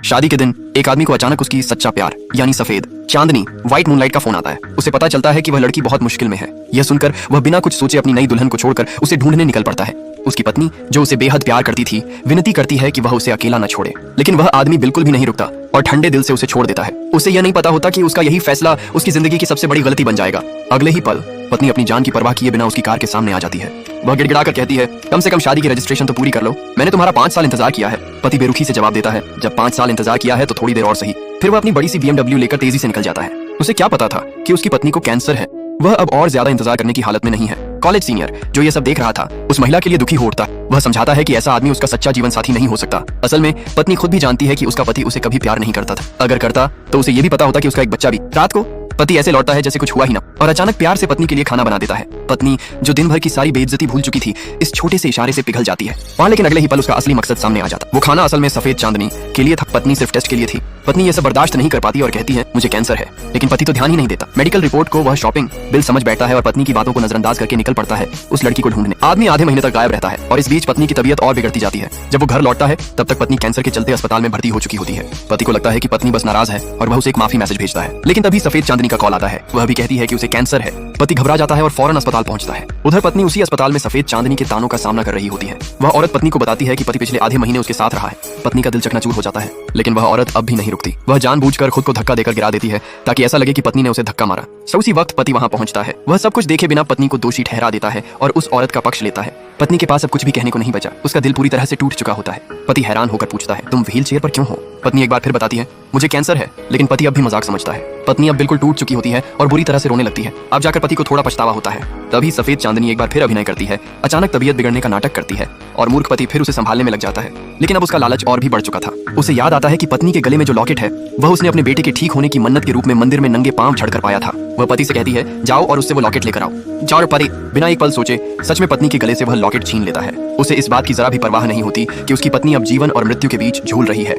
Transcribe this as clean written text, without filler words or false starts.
शादी के दिन एक आदमी को अचानक उसकी सच्चा प्यार यानी सफेद चांदनी व्हाइट मूनलाइट का फोन आता है। उसे पता चलता है कि वह लड़की बहुत मुश्किल में है। यह सुनकर वह बिना कुछ सोचे अपनी नई दुल्हन को छोड़कर उसे ढूंढने निकल पड़ता है। उसकी पत्नी जो उसे बेहद प्यार करती थी विनती करती है कि वह उसे अकेला न छोड़े, लेकिन वह आदमी बिल्कुल भी नहीं रुकता और ठंडे दिल से उसे छोड़ देता है। उसे यह नहीं पता होता कि उसका यही फैसला उसकी जिंदगी की सबसे बड़ी गलती बन जाएगा। अगले ही पल पत्नी अपनी जान की परवाह किए बिना उसकी कार के सामने आ जाती है। वह गिड़गिड़ा कर कहती है, कम से कम शादी की रजिस्ट्रेशन तो पूरी कर लो, मैंने तुम्हारा 5 साल इंतजार किया है। पति बेरुखी से जवाब देता है, जब 5 साल इंतजार किया है तो थोड़ी देर और सही। फिर वह अपनी बड़ी सी BMW लेकर तेजी से निकल जाता है। उसे क्या पता था कि उसकी पत्नी को कैंसर है। वह अब और ज्यादा इंतजार करने की हालत में नहीं है। कॉलेज सीनियर जो ये सब देख रहा था उस महिला के लिए दुखी हो उठता। वह समझाता है कि ऐसा आदमी उसका सच्चा जीवन साथी नहीं हो सकता। असल में पत्नी खुद भी जानती है कि उसका पति उसे कभी प्यार नहीं करता था। अगर करता तो उसे ये भी पता होता कि उसका एक बच्चा भी। रात को पति ऐसे लौटता है जैसे कुछ हुआ ही ना और अचानक प्यार से पत्नी के लिए खाना बना देता है। पत्नी जो दिन भर की सारी बेइज्जती भूल चुकी थी इस छोटे से इशारे से पिघल जाती है वहां, लेकिन अगले ही पल उसका असली मकसद सामने आ जाता। वो खाना असल में सफेद चांदनी के लिए था, पत्नी सिर्फ टेस्ट के लिए थी। पत्नी ये सब बर्दाश्त नहीं कर पाती और कहती है मुझे कैंसर है, लेकिन पति तो ध्यान ही नहीं देता। मेडिकल रिपोर्ट को वह शॉपिंग बिल समझ बैठता है और पत्नी की बातों को नजरअंदाज करके निकल पड़ता है उस लड़की को ढूंढने। आदमी आधे महीने तक गायब रहता है और इस बीच पत्नी की तबीयत और बिगड़ती जाती है। जब वो घर लौटता है तब तक पत्नी कैंसर के चलते अस्पताल में भर्ती हो चुकी होती है। पति को लगता है कि पत्नी बस नाराज है और वह उसे एक माफी मैसेज भेजता है, लेकिन तभी सफेद चांदनी का कॉल आता है। वह भी कहती है कि उसे कैंसर है। पति घबरा जाता है और फौरन अस्पताल पहुंचता है। उधर पत्नी उसी अस्पताल में सफेद चांदनी के तानों का सामना कर रही होती है। वह औरत पत्नी को बताती है कि पति पिछले आधे महीने उसके साथ रहा है। पत्नी का दिल चकनाचूर हो जाता है, लेकिन वह औरत अब भी नहीं रुकती। वह जानबूझकर खुद को धक्का देकर गिरा देती है ताकि ऐसा लगे कि पत्नी ने उसे धक्का मारा। उसी वक्त पति वहां पहुंचता है। वह सब कुछ देखे बिना पत्नी को दोषी ठहरा देता है और उस औरत का पक्ष लेता है। पत्नी के पास अब कुछ भी कहने को नहीं बचा। उसका दिल पूरी तरह से टूट चुका होता है। पति हैरान होकर पूछता है, तुम व्हील चेयर पर क्यों हो? पत्नी एक बार फिर बताती है, मुझे कैंसर है, लेकिन पति अब भी मजाक समझता है। पत्नी अब बिल्कुल टूट चुकी होती है और बुरी तरह से रोने लगती है। अब जाकर पति को थोड़ा पछतावा होता है। तभी सफेद चांदनी एक बार फिर अभिनय करती है। अचानक तबीयत बिगड़ने का नाटक करती है और मूर्ख पति फिर उसे संभालने में लग जाता है, लेकिन अब उसका लालच और भी बढ़ चुका था। उसे याद आता है कि पत्नी के गले में जो लॉकेट है वह उसने अपने बेटे के ठीक होने की मन्नत के रूप में मंदिर में नंगे पांव झड़कर पाया था। वह पति से कहती है, जाओ और उससे वो लॉकेट लेकर आओ। जाओ। पति बिना एक पल सोचे सच में पत्नी के गले से वह लॉकेट छीन लेता है। उसे इस बात की जरा भी परवाह नहीं होती कि उसकी पत्नी अब जीवन और मृत्यु के बीच झूल रही है।